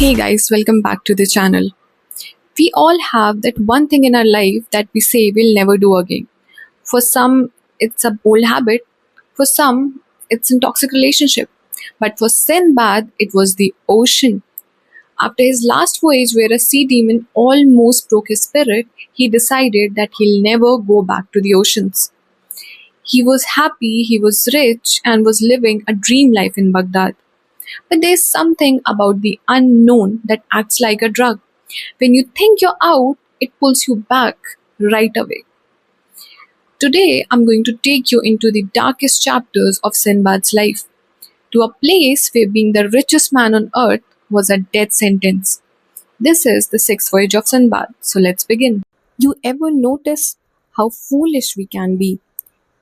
Hey guys, welcome back to the channel. We all have that one thing in our life that we say we'll never do again. For some, it's a bold habit. For some, it's a toxic relationship. But for Sindbad, it was the ocean. After his last voyage, where a sea demon almost broke his spirit, he decided that he'll never go back to the oceans. He was happy, he was rich, and was living a dream life in Baghdad. But there's something about the unknown that acts like a drug. When you think you're out, it pulls you back right away. Today, I'm going to take you into the darkest chapters of Sinbad's life, to a place where being the richest man on earth was a death sentence. This is the sixth voyage of Sinbad, so let's begin. You ever notice how foolish we can be?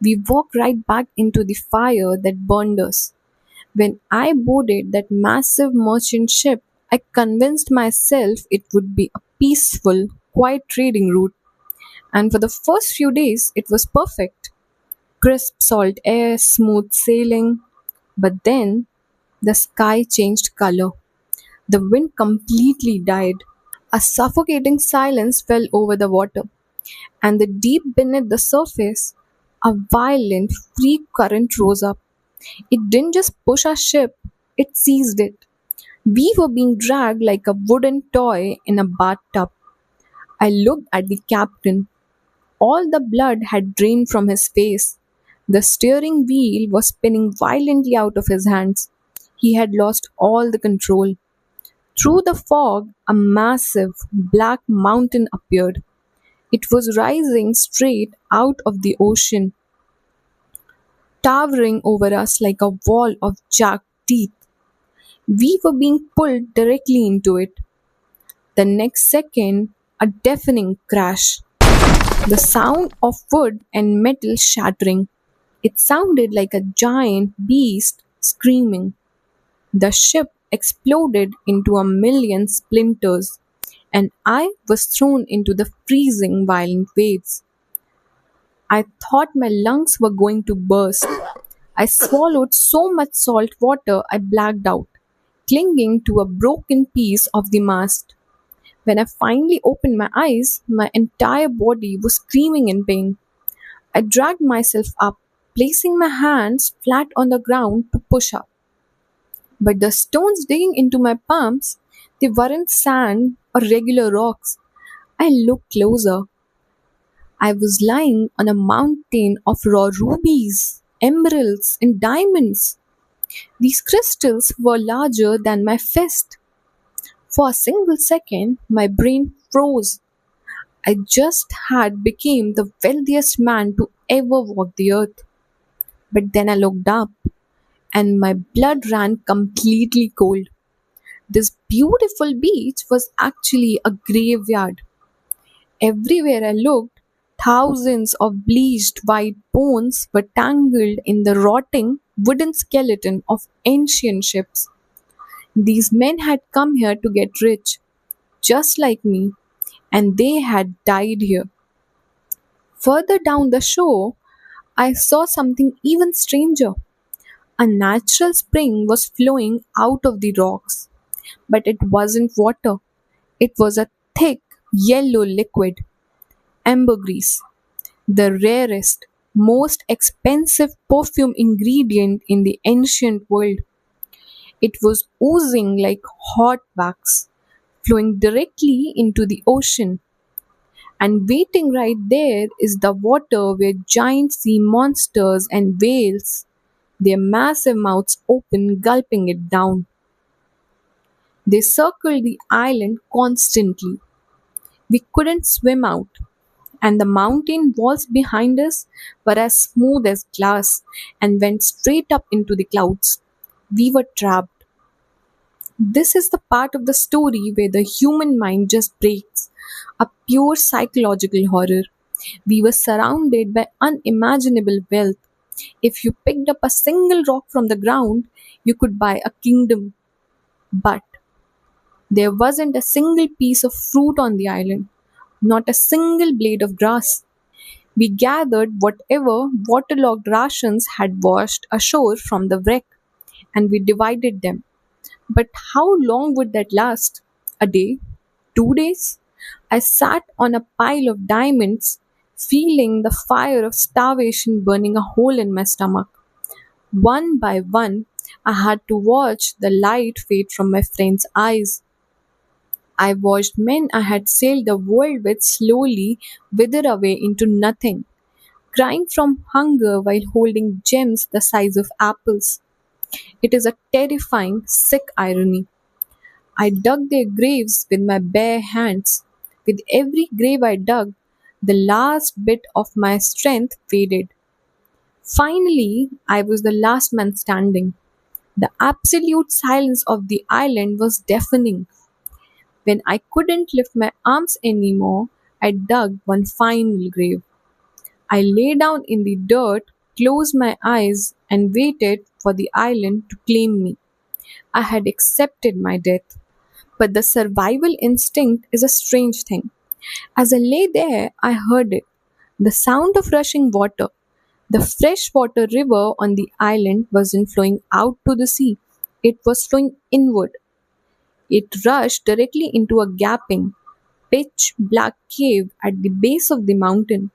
We walk right back into the fire that burned us. When I boarded that massive merchant ship, I convinced myself it would be a peaceful, quiet trading route. And for the first few days, it was perfect. Crisp salt air, smooth sailing. But then, the sky changed color. The wind completely died. A suffocating silence fell over the water. And the deep beneath the surface, a violent, free current rose up. It didn't just push our ship, it seized it. We were being dragged like a wooden toy in a bathtub. I looked at the captain. All the blood had drained from his face. The steering wheel was spinning violently out of his hands. He had lost all the control. Through the fog, a massive black mountain appeared. It was rising straight out of the ocean, towering over us like a wall of jagged teeth. We were being pulled directly into it. The next second, a deafening crash. The sound of wood and metal shattering. It sounded like a giant beast screaming. The ship exploded into a million splinters, and I was thrown into the freezing violent waves. I thought my lungs were going to burst. I swallowed so much salt water I blacked out, clinging to a broken piece of the mast. When I finally opened my eyes, my entire body was screaming in pain. I dragged myself up, placing my hands flat on the ground to push up. But the stones digging into my palms, they weren't sand or regular rocks. I looked closer. I was lying on a mountain of raw rubies, emeralds, and diamonds. These crystals were larger than my fist. For a single second, my brain froze. I just had become the wealthiest man to ever walk the earth. But then I looked up, and my blood ran completely cold. This beautiful beach was actually a graveyard. Everywhere I looked, thousands of bleached white bones were tangled in the rotting wooden skeleton of ancient ships. These men had come here to get rich, just like me, and they had died here. Further down the shore, I saw something even stranger. A natural spring was flowing out of the rocks, but it wasn't water. It was a thick yellow liquid, ambergris, the rarest, most expensive perfume ingredient in the ancient world. It was oozing like hot wax, flowing directly into the ocean. And waiting right there is the water where giant sea monsters and whales, their massive mouths open, gulping it down. They circled the island constantly. We couldn't swim out, and the mountain walls behind us were as smooth as glass and went straight up into the clouds. We were trapped. This is the part of the story where the human mind just breaks, a pure psychological horror. We were surrounded by unimaginable wealth. If you picked up a single rock from the ground, you could buy a kingdom. But there wasn't a single piece of fruit on the island, not a single blade of grass. We gathered whatever waterlogged rations had washed ashore from the wreck, and we divided them. But how long would that last? A day? 2 days? I sat on a pile of diamonds, feeling the fire of starvation burning a hole in my stomach. One by one, I had to watch the light fade from my friend's eyes. I watched men I had sailed the world with slowly wither away into nothing, crying from hunger while holding gems the size of apples. It is a terrifying, sick irony. I dug their graves with my bare hands. With every grave I dug, the last bit of my strength faded. Finally, I was the last man standing. The absolute silence of the island was deafening. When I couldn't lift my arms anymore, I dug one final grave. I lay down in the dirt, closed my eyes, and waited for the island to claim me. I had accepted my death. But the survival instinct is a strange thing. As I lay there, I heard it, the sound of rushing water. The freshwater river on the island wasn't flowing out to the sea, it was flowing inward. It rushed directly into a gaping, pitch black cave at the base of the mountain,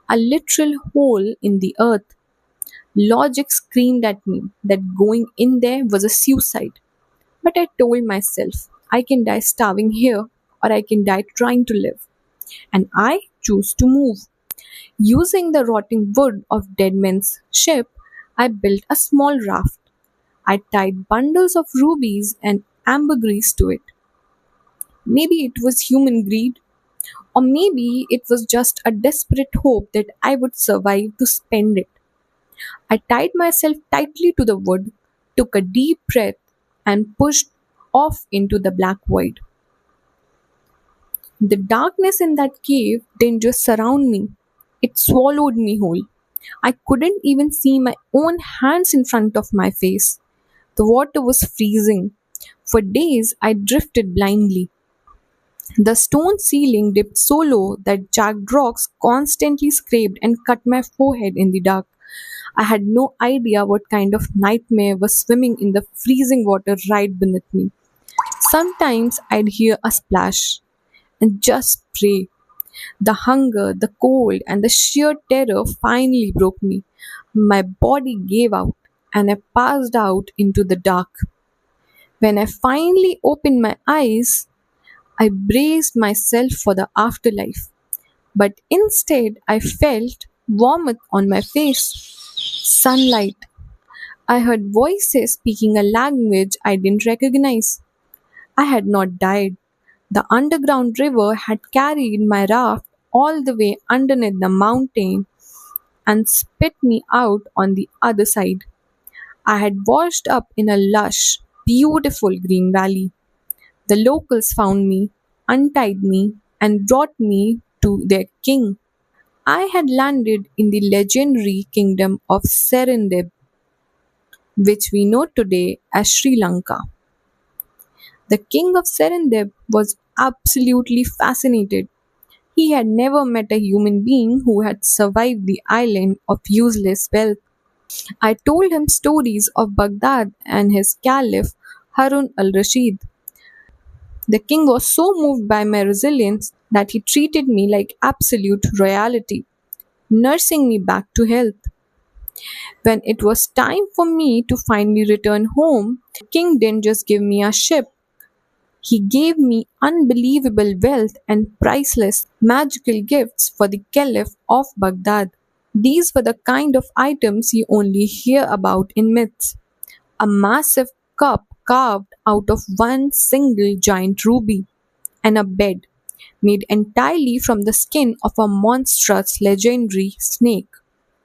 a literal hole in the earth. Logic screamed at me that going in there was a suicide. But I told myself, I can die starving here or I can die trying to live. And I choose to move. Using the rotting wood of dead men's ship, I built a small raft. I tied bundles of rubies and ambergris to it. Maybe it was human greed, or maybe it was just a desperate hope that I would survive to spend it. I tied myself tightly to the wood, took a deep breath, and pushed off into the black void. The darkness in that cave didn't just surround me, it swallowed me whole. I couldn't even see my own hands in front of my face. The water was freezing. For days, I drifted blindly. The stone ceiling dipped so low that jagged rocks constantly scraped and cut my forehead in the dark. I had no idea what kind of nightmare was swimming in the freezing water right beneath me. Sometimes I'd hear a splash and just pray. The hunger, the cold, and the sheer terror finally broke me. My body gave out and I passed out into the dark. When I finally opened my eyes, I braced myself for the afterlife. But instead, I felt warmth on my face, sunlight. I heard voices speaking a language I didn't recognize. I had not died. The underground river had carried my raft all the way underneath the mountain and spit me out on the other side. I had washed up in a lush, beautiful green valley. The locals found me, untied me, and brought me to their king. I had landed in the legendary kingdom of Serendib, which we know today as Sri Lanka. The king of Serendib was absolutely fascinated. He had never met a human being who had survived the island of useless wealth. I told him stories of Baghdad and his caliph Harun al Rashid. The king was so moved by my resilience that he treated me like absolute royalty, nursing me back to health. When it was time for me to finally return home, the king didn't just give me a ship, he gave me unbelievable wealth and priceless magical gifts for the caliph of Baghdad. These were the kind of items you only hear about in myths. A massive cup carved out of one single giant ruby, and a bed made entirely from the skin of a monstrous legendary snake.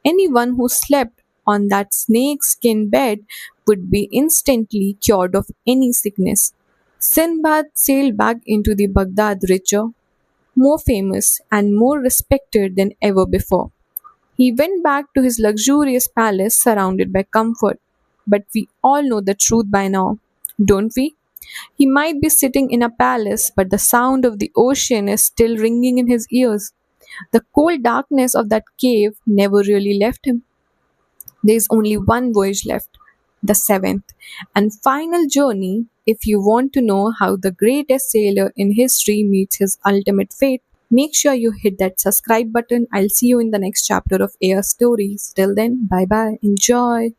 Anyone who slept on that snake skin bed would be instantly cured of any sickness. Sindbad sailed back into the Baghdad richer, more famous, and more respected than ever before. He went back to his luxurious palace surrounded by comfort. But we all know the truth by now, don't we? He might be sitting in a palace, but the sound of the ocean is still ringing in his ears. The cold darkness of that cave never really left him. There is only one voyage left, the seventh and final journey. If you want to know how the greatest sailor in history meets his ultimate fate, make sure you hit that subscribe button. I'll see you in the next chapter of Air Stories. Till then, bye bye. Enjoy.